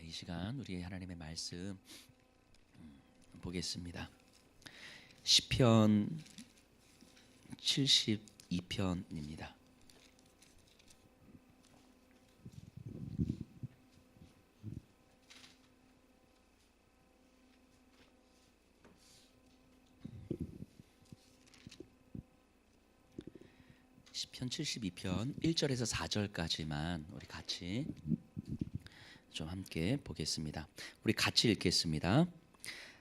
이 시간 우리 하나님의 말씀 보겠습니다. 시편 72편입니다. 시편 72편 1절에서 4절까지만 우리 같이 좀 함께 보겠습니다. 우리 같이 읽겠습니다.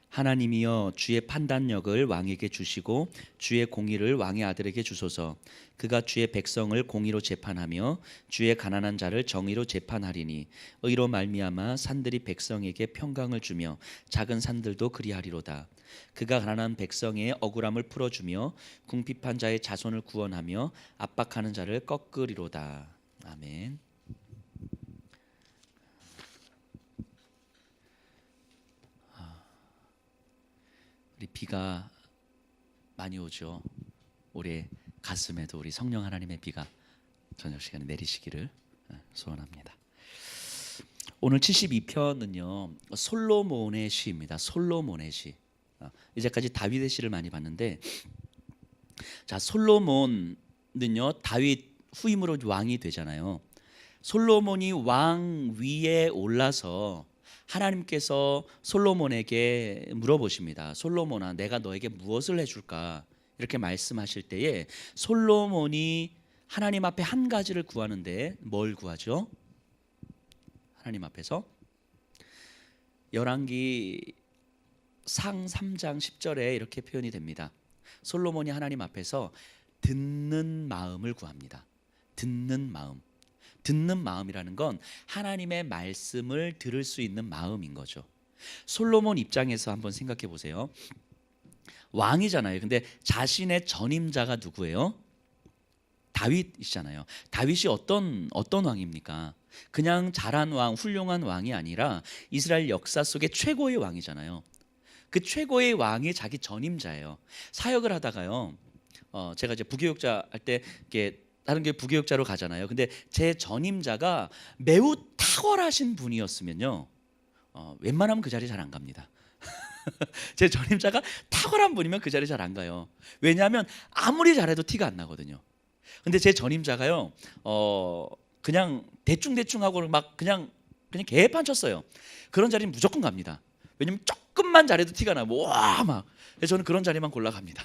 하나님이여 주의 판단력을 왕에게 주시고 주의 공의를 왕의 아들에게 주소서. 그가 주의 백성을 공의로 재판하며 주의 가난한 자를 정의로 재판하리니 의로 말미암아 산들이 백성에게 평강을 주며 작은 산들도 그리하리로다. 그가 가난한 백성의 억울함을 풀어주며 궁핍한 자의 자손을 구원하며 압박하는 자를 꺾으리로다. 아멘. 우리 비가 많이 오죠. 올해 가슴에도 우리 성령 하나님의 비가 저녁 시간에 내리시기를 소원합니다. 오늘 72편은요 솔로몬의 시입니다. 솔로몬의 시. 이제까지 다윗의 시를 많이 봤는데, 자 솔로몬은요 다윗 후임으로 왕이 되잖아요. 솔로몬이 왕 위에 올라서 하나님께서 솔로몬에게 물어보십니다. 솔로몬아, 내가 너에게 무엇을 해줄까? 이렇게 말씀하실 때에 솔로몬이 하나님 앞에 한 가지를 구하는데 뭘 구하죠? 하나님 앞에서 열왕기 상 3장 10절에 이렇게 표현이 됩니다. 솔로몬이 하나님 앞에서 듣는 마음을 구합니다. 듣는 마음. 듣는 마음이라는 건 하나님의 말씀을 들을 수 있는 마음인 거죠. 솔로몬 입장에서 한번 생각해 보세요. 왕이잖아요. 근데 자신의 전임자가 누구예요? 다윗이잖아요. 다윗이 어떤 왕입니까? 그냥 잘한 왕, 훌륭한 왕이 아니라 이스라엘 역사 속의 최고의 왕이잖아요. 그 최고의 왕이 자기 전임자예요. 사역을 하다가요. 제가 이제 부교육자 할 때 이렇게 다른 게 부교육자로 가잖아요. 근데 제 전임자가 매우 탁월하신 분이었으면요, 웬만하면 그 자리 잘 안 갑니다. 제 전임자가 탁월한 분이면 그 자리 잘 안 가요. 왜냐하면 아무리 잘해도 티가 안 나거든요. 근데 제 전임자가요, 그냥 대충 하고 막 그냥 개판 쳤어요. 그런 자리는 무조건 갑니다. 왜냐면 조금만 잘해도 티가 나고 와 막. 저는 그런 자리만 골라갑니다.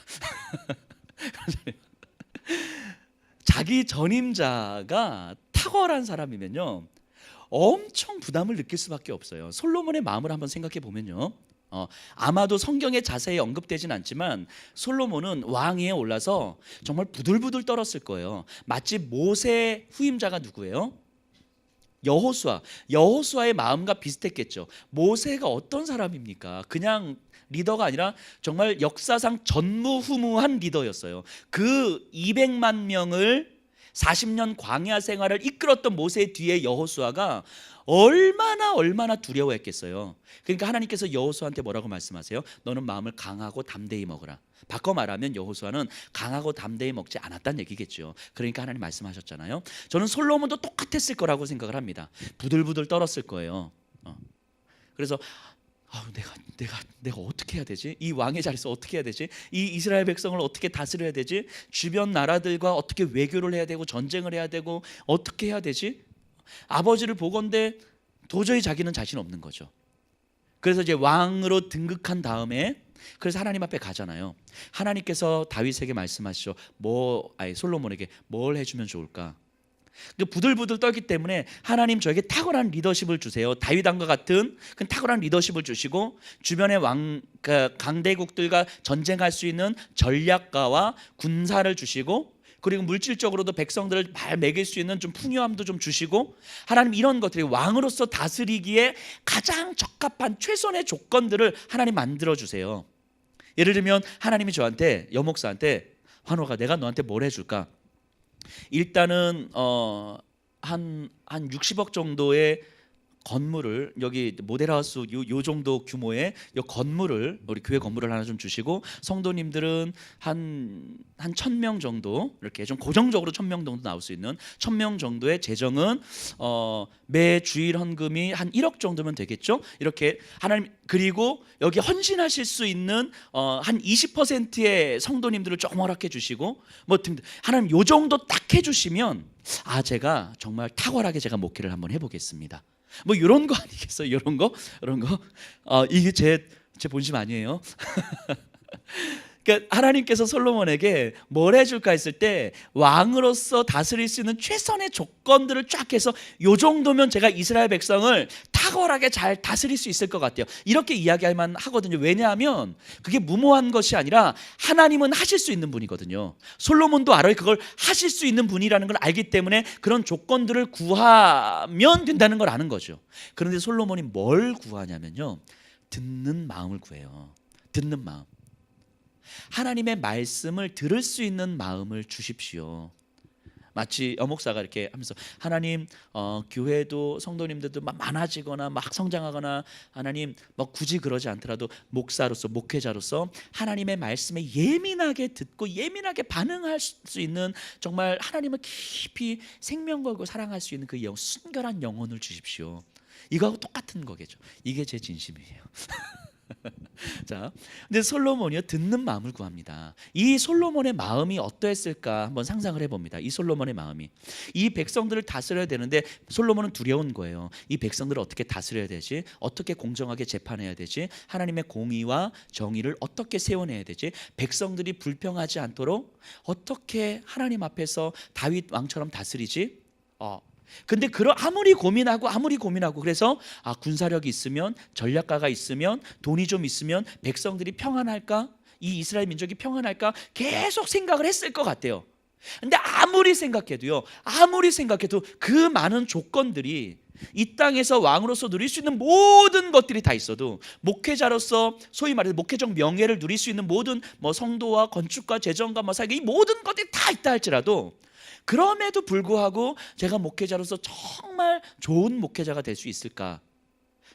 자기 전임자가 탁월한 사람이면요 엄청 부담을 느낄 수밖에 없어요. 솔로몬의 마음을 한번 생각해 보면요, 아마도 성경에 자세히 언급되진 않지만 솔로몬은 왕 위에 올라서 정말 부들부들 떨었을 거예요. 마치 모세 후임자가 누구예요? 여호수아의 마음과 비슷했겠죠. 모세가 어떤 사람입니까? 그냥 리더가 아니라 정말 역사상 전무후무한 리더였어요. 그 200만 명을 40년 광야 생활을 이끌었던 모세 뒤에 여호수아가 얼마나 두려워했겠어요. 그러니까 하나님께서 여호수아한테 뭐라고 말씀하세요? 너는 마음을 강하고 담대히 먹으라. 바꿔 말하면 여호수아는 강하고 담대히 먹지 않았다는 얘기겠죠. 그러니까 하나님 말씀하셨잖아요. 저는 솔로몬도 똑같았을 거라고 생각을 합니다. 부들부들 떨었을 거예요. 그래서 내가 어떻게 해야 되지? 이 왕의 자리에서 어떻게 해야 되지? 이 이스라엘 백성을 어떻게 다스려야 되지? 주변 나라들과 어떻게 외교를 해야 되고 전쟁을 해야 되고 어떻게 해야 되지? 아버지를 보건대 도저히 자기는 자신 없는 거죠. 그래서 이제 왕으로 등극한 다음에 그래서 하나님 앞에 가잖아요. 하나님께서 다윗에게 말씀하시죠. 솔로몬에게 뭘 해주면 좋을까? 부들부들 떨기 때문에 하나님 저에게 탁월한 리더십을 주세요. 다윗 왕과 같은 그 탁월한 리더십을 주시고 주변의 강대국들과 전쟁할 수 있는 전략가와 군사를 주시고, 그리고 물질적으로도 백성들을 잘 먹일 수 있는 좀 풍요함도 좀 주시고, 하나님 이런 것들이 왕으로서 다스리기에 가장 적합한 최선의 조건들을 하나님 만들어 주세요. 예를 들면 하나님이 저한테, 여목사한테, 환호가 내가 너한테 뭘 해줄까? 일단은 한 60억 정도의 건물을 여기 모델하우스 요 정도 규모의 요 건물을 우리 교회 건물을 하나 좀 주시고 성도님들은 한 1,000명 정도 이렇게 좀 고정적으로 1,000명 정도 나올 수 있는 1,000명 정도의 재정은 매 주일 헌금이 한 1억 정도면 되겠죠. 이렇게 하나님 그리고 여기 헌신하실 수 있는 한 20%의 성도님들을 조금 허락해 주시고 뭐 등등 하나님 요 정도 딱 해주시면 제가 정말 탁월하게 제가 목회를 한번 해보겠습니다. 뭐 이런 거 아니겠어요? 이런 거 이게 제 본심 아니에요. 그러니까 하나님께서 솔로몬에게 뭘 해줄까 했을 때 왕으로서 다스릴 수 있는 최선의 조건들을 쫙 해서 요 정도면 제가 이스라엘 백성을 탁월하게 잘 다스릴 수 있을 것 같아요. 이렇게 이야기할 만 하거든요. 왜냐하면 그게 무모한 것이 아니라 하나님은 하실 수 있는 분이거든요. 솔로몬도 알아요. 그걸 하실 수 있는 분이라는 걸 알기 때문에 그런 조건들을 구하면 된다는 걸 아는 거죠. 그런데 솔로몬이 뭘 구하냐면요, 듣는 마음을 구해요. 듣는 마음. 하나님의 말씀을 들을 수 있는 마음을 주십시오. 마치 여목사가 이렇게 하면서 하나님 교회도 성도님들도 막 많아지거나 막 성장하거나 하나님 뭐 굳이 그러지 않더라도 목사로서 목회자로서 하나님의 말씀에 예민하게 듣고 예민하게 반응할 수 있는 정말 하나님을 깊이 생명 걸고 사랑할 수 있는 그 순결한 영혼을 주십시오. 이거하고 똑같은 거겠죠. 이게 제 진심이에요. 자, 근데 솔로몬이요 듣는 마음을 구합니다. 이 솔로몬의 마음이 어떠했을까 한번 상상을 해봅니다. 이 솔로몬의 마음이 이 백성들을 다스려야 되는데 솔로몬은 두려운 거예요. 이 백성들을 어떻게 다스려야 되지? 어떻게 공정하게 재판해야 되지? 하나님의 공의와 정의를 어떻게 세워내야 되지? 백성들이 불평하지 않도록 어떻게 하나님 앞에서 다윗 왕처럼 다스리지? 근데 아무리 고민하고 그래서 군사력이 있으면 전략가가 있으면 돈이 좀 있으면 백성들이 평안할까? 이 이스라엘 민족이 평안할까? 계속 생각을 했을 것 같아요. 근데 아무리 생각해도 그 많은 조건들이 이 땅에서 왕으로서 누릴 수 있는 모든 것들이 다 있어도 목회자로서 소위 말해서 목회적 명예를 누릴 수 있는 모든 뭐 성도와 건축과 재정과 뭐 사기 이 모든 것들이 다 있다 할지라도 그럼에도 불구하고 제가 목회자로서 정말 좋은 목회자가 될 수 있을까?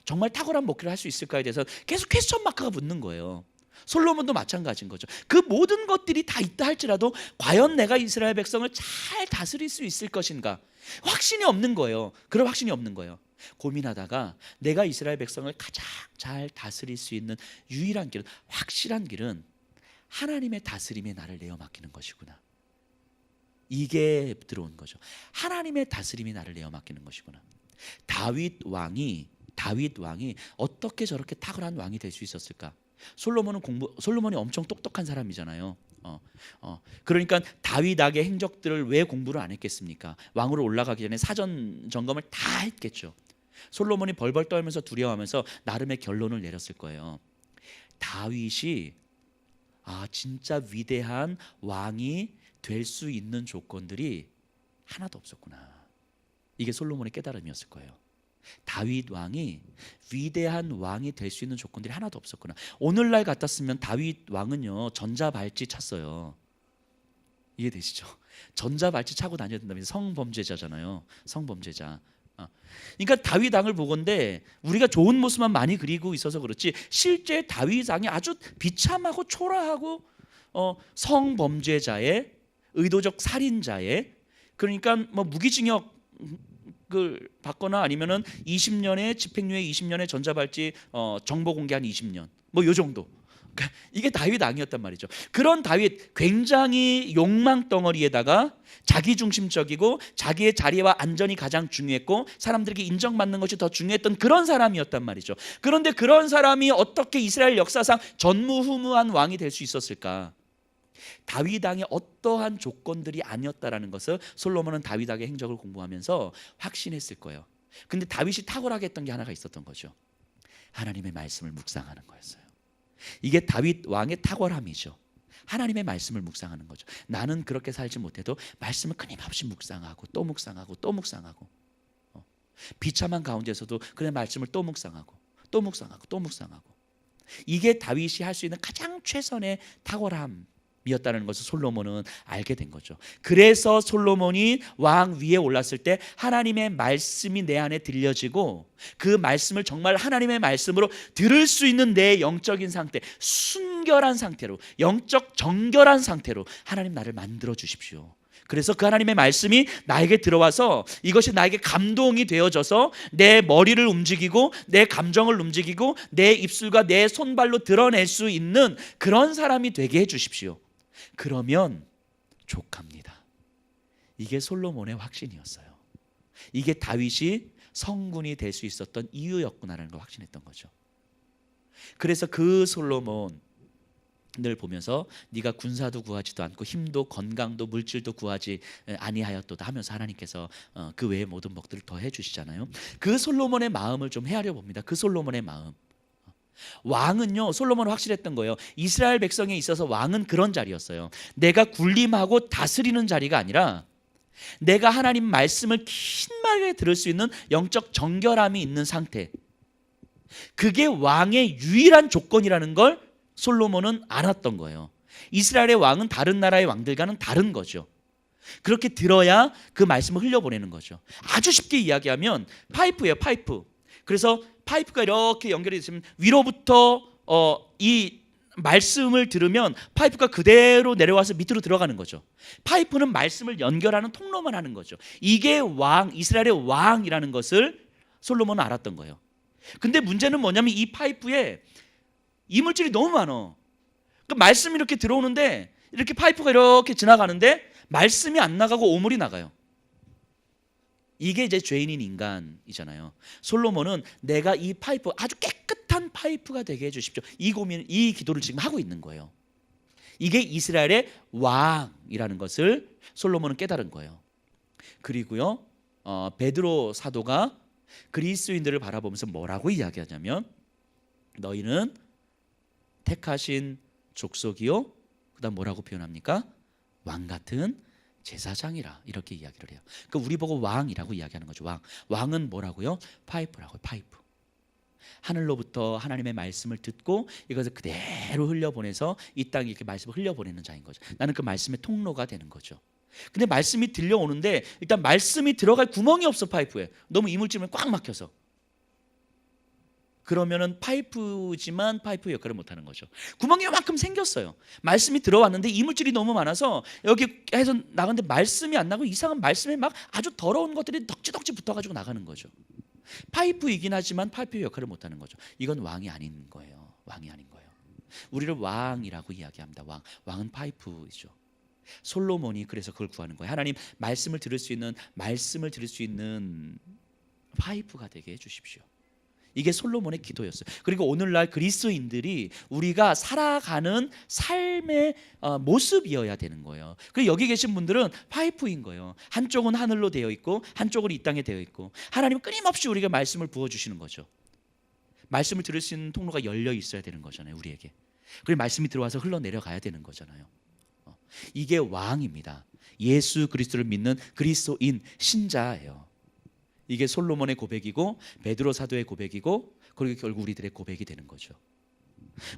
정말 탁월한 목회를 할 수 있을까에 대해서 계속 퀘스천 마크가 붙는 거예요. 솔로몬도 마찬가지인 거죠. 그 모든 것들이 다 있다 할지라도 과연 내가 이스라엘 백성을 잘 다스릴 수 있을 것인가? 확신이 없는 거예요. 그런 확신이 없는 거예요. 고민하다가 내가 이스라엘 백성을 가장 잘 다스릴 수 있는 유일한 길은, 확실한 길은 하나님의 다스림에 나를 내어 맡기는 것이구나. 이게 들어온 거죠. 하나님의 다스림이 나를 내어 맡기는 것이구나. 다윗 왕이 어떻게 저렇게 탁월한 왕이 될 수 있었을까? 솔로몬이 엄청 똑똑한 사람이잖아요. 그러니까 다윗에게 행적들을 왜 공부를 안 했겠습니까? 왕으로 올라가기 전에 사전 점검을 다 했겠죠. 솔로몬이 벌벌 떨면서 두려워하면서 나름의 결론을 내렸을 거예요. 다윗이 진짜 위대한 왕이 될 수 있는 조건들이 하나도 없었구나. 이게 솔로몬의 깨달음이었을 거예요. 다윗 왕이 위대한 왕이 될 수 있는 조건들이 하나도 없었구나. 오늘날 같았으면 다윗 왕은요 전자발찌 찼어요. 이해되시죠? 전자발찌 차고 다녀야 된다면 성범죄자잖아요. 성범죄자. 그러니까 다윗 왕을 보건대 우리가 좋은 모습만 많이 그리고 있어서 그렇지 실제 다윗 왕이 아주 비참하고 초라하고 성범죄자의 의도적 살인자의, 그러니까 뭐 무기징역을 받거나 아니면은 20년의 집행유예 20년의 전자발찌 정보 공개한 20년 뭐 요 정도. 그러니까 이게 다윗 왕이었단 말이죠. 그런 다윗 굉장히 욕망 덩어리에다가 자기중심적이고 자기의 자리와 안전이 가장 중요했고 사람들에게 인정받는 것이 더 중요했던 그런 사람이었단 말이죠. 그런데 그런 사람이 어떻게 이스라엘 역사상 전무후무한 왕이 될 수 있었을까? 다윗 왕의 어떠한 조건들이 아니었다라는 것을 솔로몬은 다윗 왕의 행적을 공부하면서 확신했을 거예요. 근데 다윗이 탁월하게 했던 게 하나가 있었던 거죠. 하나님의 말씀을 묵상하는 거였어요. 이게 다윗 왕의 탁월함이죠. 하나님의 말씀을 묵상하는 거죠. 나는 그렇게 살지 못해도 말씀을 끊임없이 묵상하고 또 묵상하고 또 묵상하고 비참한 가운데서도 그의 말씀을 또 묵상하고 또 묵상하고 또 묵상하고, 이게 다윗이 할 수 있는 가장 최선의 탁월함이었던 이었다는 것을 솔로몬은 알게 된 거죠. 그래서 솔로몬이 왕 위에 올랐을 때 하나님의 말씀이 내 안에 들려지고 그 말씀을 정말 하나님의 말씀으로 들을 수 있는 내 영적인 상태, 순결한 상태로, 영적 정결한 상태로 하나님 나를 만들어 주십시오. 그래서 그 하나님의 말씀이 나에게 들어와서 이것이 나에게 감동이 되어져서 내 머리를 움직이고 내 감정을 움직이고 내 입술과 내 손발로 드러낼 수 있는 그런 사람이 되게 해주십시오. 그러면 족합니다. 이게 솔로몬의 확신이었어요. 이게 다윗이 성군이 될 수 있었던 이유였구나라는 걸 확신했던 거죠. 그래서 그 솔로몬을 보면서 네가 군사도 구하지도 않고 힘도 건강도 물질도 구하지 아니하였도다 하면서 하나님께서 그 외의 모든 것들을 더 해주시잖아요. 그 솔로몬의 마음을 좀 헤아려 봅니다. 그 솔로몬의 마음. 왕은요, 솔로몬은 확실했던 거예요. 이스라엘 백성에 있어서 왕은 그런 자리였어요. 내가 군림하고 다스리는 자리가 아니라 내가 하나님 말씀을 긴말하게 들을 수 있는 영적 정결함이 있는 상태, 그게 왕의 유일한 조건이라는 걸 솔로몬은 알았던 거예요. 이스라엘의 왕은 다른 나라의 왕들과는 다른 거죠. 그렇게 들어야 그 말씀을 흘려보내는 거죠. 아주 쉽게 이야기하면 파이프예요, 파이프. 그래서 파이프가 이렇게 연결이 됐으면 위로부터 이 말씀을 들으면 파이프가 그대로 내려와서 밑으로 들어가는 거죠. 파이프는 말씀을 연결하는 통로만 하는 거죠. 이게 왕, 이스라엘의 왕이라는 것을 솔로몬은 알았던 거예요. 근데 문제는 뭐냐면 이 파이프에 이물질이 너무 많아. 그 말씀이 이렇게 들어오는데 이렇게 파이프가 이렇게 지나가는데 말씀이 안 나가고 오물이 나가요. 이게 이제 죄인인 인간이잖아요. 솔로몬은 내가 이 파이프, 아주 깨끗한 파이프가 되게 해주십시오. 이 기도를 지금 하고 있는 거예요. 이게 이스라엘의 왕이라는 것을 솔로몬은 깨달은 거예요. 그리고요, 베드로 사도가 그리스도인들을 바라보면서 뭐라고 이야기하냐면, 너희는 택하신 족속이요, 그다음 뭐라고 표현합니까? 왕 같은 제사장이라, 이렇게 이야기를 해요. 그러니까 우리 보고 왕이라고 이야기하는 거죠. 왕은 뭐라고요? 파이프라고요. 파이프. 하늘로부터 하나님의 말씀을 듣고 이것을 그대로 흘려보내서 이 땅에 이렇게 말씀을 흘려보내는 자인 거죠. 나는 그 말씀의 통로가 되는 거죠. 근데 말씀이 들려오는데 일단 말씀이 들어갈 구멍이 없어. 파이프에 너무 이물질만 꽉 막혀서. 그러면은 파이프지만 파이프 역할을 못하는 거죠. 구멍이 요만큼 생겼어요. 말씀이 들어왔는데 이물질이 너무 많아서 여기 해서 나가는데 말씀이 안 나고 이상한 말씀에 막 아주 더러운 것들이 덕지덕지 붙어가지고 나가는 거죠. 파이프이긴 하지만 파이프 역할을 못하는 거죠. 이건 왕이 아닌 거예요. 왕이 아닌 거예요. 우리를 왕이라고 이야기합니다. 왕은 파이프이죠. 솔로몬이 그래서 그걸 구하는 거예요. 하나님, 말씀을 들을 수 있는 파이프가 되게 해주십시오. 이게 솔로몬의 기도였어요. 그리고 오늘날 그리스도인들이 우리가 살아가는 삶의 모습이어야 되는 거예요. 그리고 여기 계신 분들은 파이프인 거예요. 한쪽은 하늘로 되어 있고 한쪽은 이 땅에 되어 있고, 하나님은 끊임없이 우리가 말씀을 부어주시는 거죠. 말씀을 들을 수 있는 통로가 열려 있어야 되는 거잖아요, 우리에게. 그리고 말씀이 들어와서 흘러내려가야 되는 거잖아요. 이게 왕입니다. 예수 그리스도를 믿는 그리스도인 신자예요. 이게 솔로몬의 고백이고 베드로 사도의 고백이고, 그리고 결국 우리들의 고백이 되는 거죠.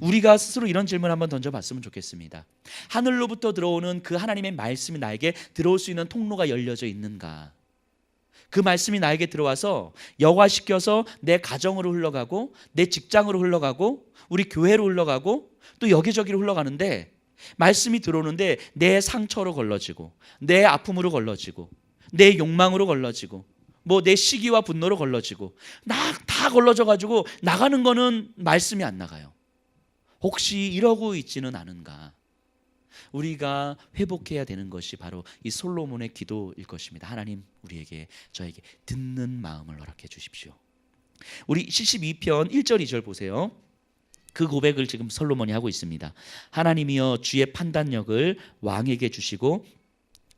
우리가 스스로 이런 질문 한번 던져봤으면 좋겠습니다. 하늘로부터 들어오는 그 하나님의 말씀이 나에게 들어올 수 있는 통로가 열려져 있는가? 그 말씀이 나에게 들어와서 여과시켜서 내 가정으로 흘러가고 내 직장으로 흘러가고 우리 교회로 흘러가고 또 여기저기로 흘러가는데, 말씀이 들어오는데 내 상처로 걸러지고 내 아픔으로 걸러지고 내 욕망으로 걸러지고 뭐 내 시기와 분노로 걸러지고 다 걸러져 가지고 나가는 거는 말씀이 안 나가요. 혹시 이러고 있지는 않은가? 우리가 회복해야 되는 것이 바로 이 솔로몬의 기도일 것입니다. 하나님, 저에게 듣는 마음을 허락해 주십시오. 우리 72편 1절 2절 보세요. 그 고백을 지금 솔로몬이 하고 있습니다. 하나님이여, 주의 판단력을 왕에게 주시고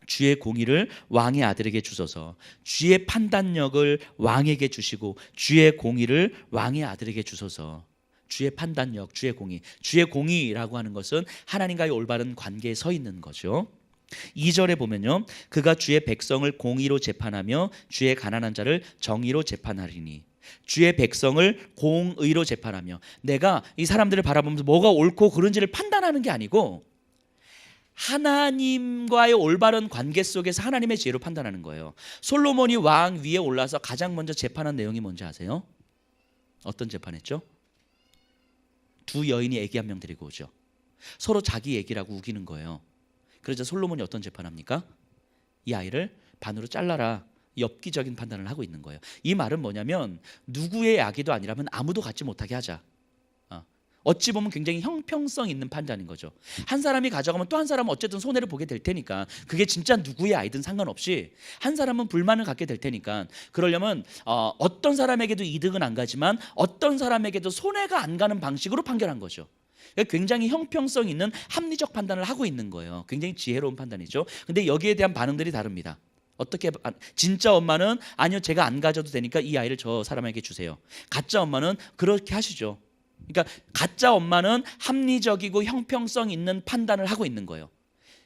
주의 공의를 왕의 아들에게 주소서. 주의 판단력을 왕에게 주시고 주의 공의를 왕의 아들에게 주소서. 주의 판단력, 주의 공의. 주의 공의라고 하는 것은 하나님과의 올바른 관계에 서 있는 거죠. 2절에 보면요, 그가 주의 백성을 공의로 재판하며 주의 가난한 자를 정의로 재판하리니. 주의 백성을 공의로 재판하며, 내가 이 사람들을 바라보면서 뭐가 옳고 그른지를 판단하는 게 아니고 하나님과의 올바른 관계 속에서 하나님의 지혜로 판단하는 거예요. 솔로몬이 왕 위에 올라서 가장 먼저 재판한 내용이 뭔지 아세요? 어떤 재판했죠? 두 여인이 애기 한 명 데리고 오죠. 서로 자기 애기라고 우기는 거예요. 그러자 솔로몬이 어떤 재판합니까? 이 아이를 반으로 잘라라. 엽기적인 판단을 하고 있는 거예요. 이 말은 뭐냐면 누구의 아기도 아니라면 아무도 갖지 못하게 하자. 어찌 보면 굉장히 형평성 있는 판단인 거죠. 한 사람이 가져가면 또 한 사람은 어쨌든 손해를 보게 될 테니까, 그게 진짜 누구의 아이든 상관없이 한 사람은 불만을 갖게 될 테니까, 그러려면 어떤 사람에게도 이득은 안 가지만 어떤 사람에게도 손해가 안 가는 방식으로 판결한 거죠. 굉장히 형평성 있는 합리적 판단을 하고 있는 거예요. 굉장히 지혜로운 판단이죠. 근데 여기에 대한 반응들이 다릅니다. 어떻게, 진짜 엄마는 아니요, 제가 안 가져도 되니까 이 아이를 저 사람에게 주세요. 가짜 엄마는 그렇게 하시죠. 그러니까 가짜 엄마는 합리적이고 형평성 있는 판단을 하고 있는 거예요.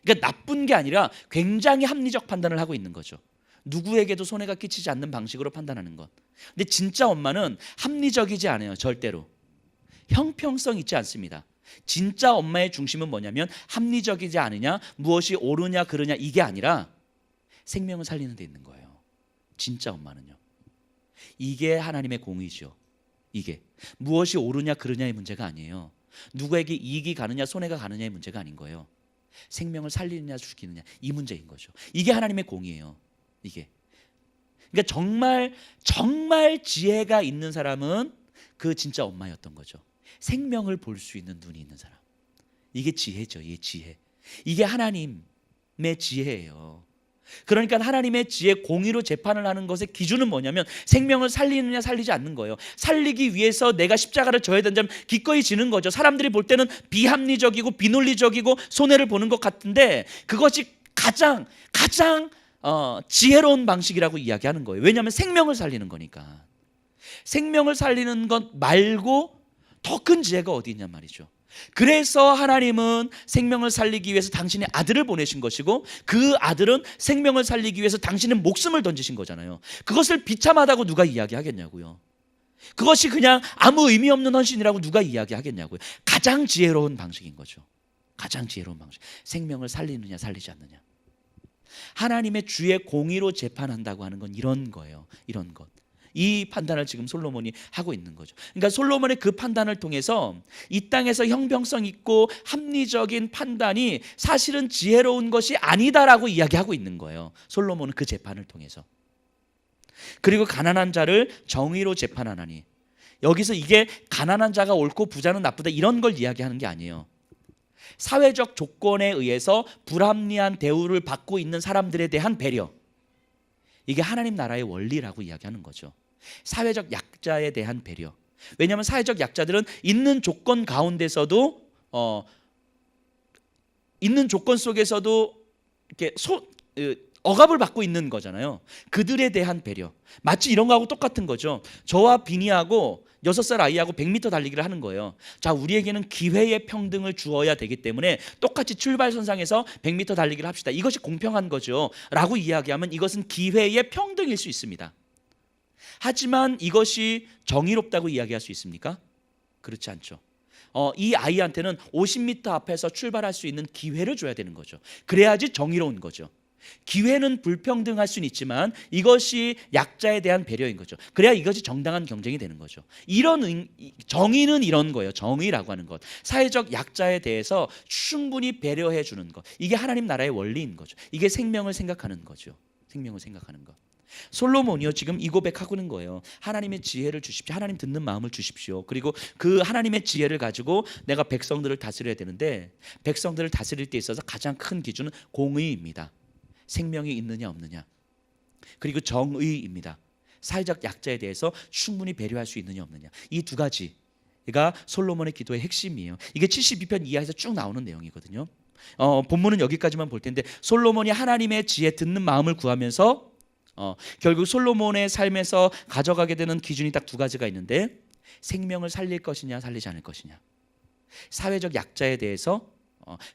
그러니까 나쁜 게 아니라 굉장히 합리적 판단을 하고 있는 거죠. 누구에게도 손해가 끼치지 않는 방식으로 판단하는 것. 근데 진짜 엄마는 합리적이지 않아요. 절대로 형평성 있지 않습니다. 진짜 엄마의 중심은 뭐냐면 합리적이지 않으냐, 무엇이 옳으냐 그르냐, 이게 아니라 생명을 살리는 데 있는 거예요. 진짜 엄마는요. 이게 하나님의 공의죠. 이게 무엇이 옳으냐 그르냐의 문제가 아니에요. 누구에게 이익이 가느냐 손해가 가느냐의 문제가 아닌 거예요. 생명을 살리느냐 죽이느냐, 이 문제인 거죠. 이게 하나님의 공의예요. 이게. 그러니까 정말 지혜가 있는 사람은 그 진짜 엄마였던 거죠. 생명을 볼 수 있는 눈이 있는 사람. 이게 지혜죠. 이게 지혜. 이게 하나님의 지혜예요. 그러니까 하나님의 지혜, 공의로 재판을 하는 것의 기준은 뭐냐면 생명을 살리느냐 살리지 않는 거예요. 살리기 위해서 내가 십자가를 져야 된다면 기꺼이 지는 거죠. 사람들이 볼 때는 비합리적이고 비논리적이고 손해를 보는 것 같은데 그것이 가장 지혜로운 방식이라고 이야기하는 거예요. 왜냐하면 생명을 살리는 거니까. 생명을 살리는 것 말고 더 큰 지혜가 어디 있냔 말이죠. 그래서 하나님은 생명을 살리기 위해서 당신의 아들을 보내신 것이고, 그 아들은 생명을 살리기 위해서 당신의 목숨을 던지신 거잖아요. 그것을 비참하다고 누가 이야기하겠냐고요. 그것이 그냥 아무 의미 없는 헌신이라고 누가 이야기하겠냐고요. 가장 지혜로운 방식인 거죠. 가장 지혜로운 방식. 생명을 살리느냐 살리지 않느냐. 하나님의 주의 공의로 재판한다고 하는 건 이런 거예요. 이런 것. 이 판단을 지금 솔로몬이 하고 있는 거죠. 그러니까 솔로몬의 그 판단을 통해서 이 땅에서 형평성 있고 합리적인 판단이 사실은 지혜로운 것이 아니다라고 이야기하고 있는 거예요. 솔로몬은 그 재판을 통해서. 그리고 가난한 자를 정의로 재판하나니, 여기서 이게 가난한 자가 옳고 부자는 나쁘다 이런 걸 이야기하는 게 아니에요. 사회적 조건에 의해서 불합리한 대우를 받고 있는 사람들에 대한 배려, 이게 하나님 나라의 원리라고 이야기하는 거죠. 사회적 약자에 대한 배려. 왜냐하면 사회적 약자들은 있는 조건 가운데서도 있는 조건 속에서도 이렇게 억압을 받고 있는 거잖아요. 그들에 대한 배려. 마치 이런 거하고 똑같은 거죠. 저와 비니하고 6살 아이하고 100m 달리기를 하는 거예요. 자, 우리에게는 기회의 평등을 주어야 되기 때문에 똑같이 출발선상에서 100m 달리기를 합시다. 이것이 공평한 거죠 라고 이야기하면 이것은 기회의 평등일 수 있습니다. 하지만 이것이 정의롭다고 이야기할 수 있습니까? 그렇지 않죠. 이 아이한테는 50m 앞에서 출발할 수 있는 기회를 줘야 되는 거죠. 그래야지 정의로운 거죠. 기회는 불평등할 수는 있지만 이것이 약자에 대한 배려인 거죠. 그래야 이것이 정당한 경쟁이 되는 거죠. 정의는 이런 거예요. 정의라고 하는 것, 사회적 약자에 대해서 충분히 배려해 주는 것, 이게 하나님 나라의 원리인 거죠. 이게 생명을 생각하는 거죠. 생명을 생각하는 것. 솔로몬이요 지금 이 고백하고 있는 거예요. 하나님의 지혜를 주십시오. 하나님 듣는 마음을 주십시오. 그리고 그 하나님의 지혜를 가지고 내가 백성들을 다스려야 되는데, 백성들을 다스릴 때 있어서 가장 큰 기준은 공의입니다. 생명이 있느냐 없느냐. 그리고 정의입니다. 사회적 약자에 대해서 충분히 배려할 수 있느냐 없느냐. 이 두 가지가 솔로몬의 기도의 핵심이에요. 이게 72편 이하에서 쭉 나오는 내용이거든요. 본문은 여기까지만 볼 텐데, 솔로몬이 하나님의 지혜 듣는 마음을 구하면서 결국 솔로몬의 삶에서 가져가게 되는 기준이 딱 두 가지가 있는데, 생명을 살릴 것이냐 살리지 않을 것이냐, 사회적 약자에 대해서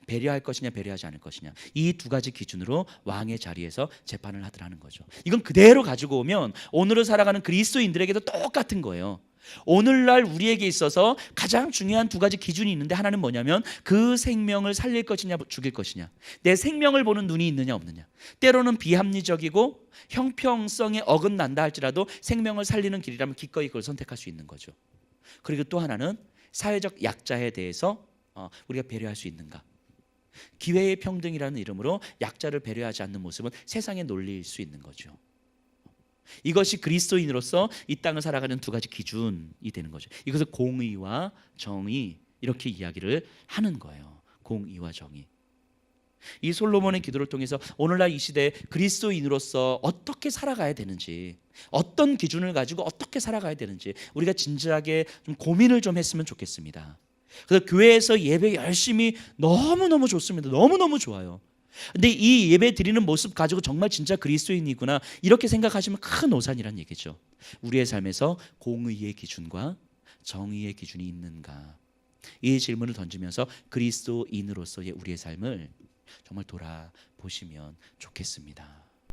배려할 것이냐 배려하지 않을 것이냐, 이 두 가지 기준으로 왕의 자리에서 재판을 하더라는 거죠. 이건 그대로 가지고 오면 오늘을 살아가는 그리스도인들에게도 똑같은 거예요. 오늘날 우리에게 있어서 가장 중요한 두 가지 기준이 있는데, 하나는 뭐냐면 그 생명을 살릴 것이냐 죽일 것이냐, 내 생명을 보는 눈이 있느냐 없느냐. 때로는 비합리적이고 형평성에 어긋난다 할지라도 생명을 살리는 길이라면 기꺼이 그걸 선택할 수 있는 거죠. 그리고 또 하나는 사회적 약자에 대해서 우리가 배려할 수 있는가. 기회의 평등이라는 이름으로 약자를 배려하지 않는 모습은 세상의 논리일 수 있는 거죠. 이것이 그리스도인으로서 이 땅을 살아가는 두 가지 기준이 되는 거죠. 이것을 공의와 정의, 이렇게 이야기를 하는 거예요. 공의와 정의. 이 솔로몬의 기도를 통해서 오늘날 이 시대에 그리스도인으로서 어떻게 살아가야 되는지, 어떤 기준을 가지고 어떻게 살아가야 되는지 우리가 진지하게 좀 고민을 좀 했으면 좋겠습니다. 그래서 교회에서 예배 열심히, 너무너무 좋습니다. 너무너무 좋아요. 근데 이 예배 드리는 모습 가지고 정말 진짜 그리스도인이구나, 이렇게 생각하시면 큰 오산이란 얘기죠. 우리의 삶에서 공의의 기준과 정의의 기준이 있는가, 이 질문을 던지면서 그리스도인으로서의 우리의 삶을 정말 돌아보시면 좋겠습니다.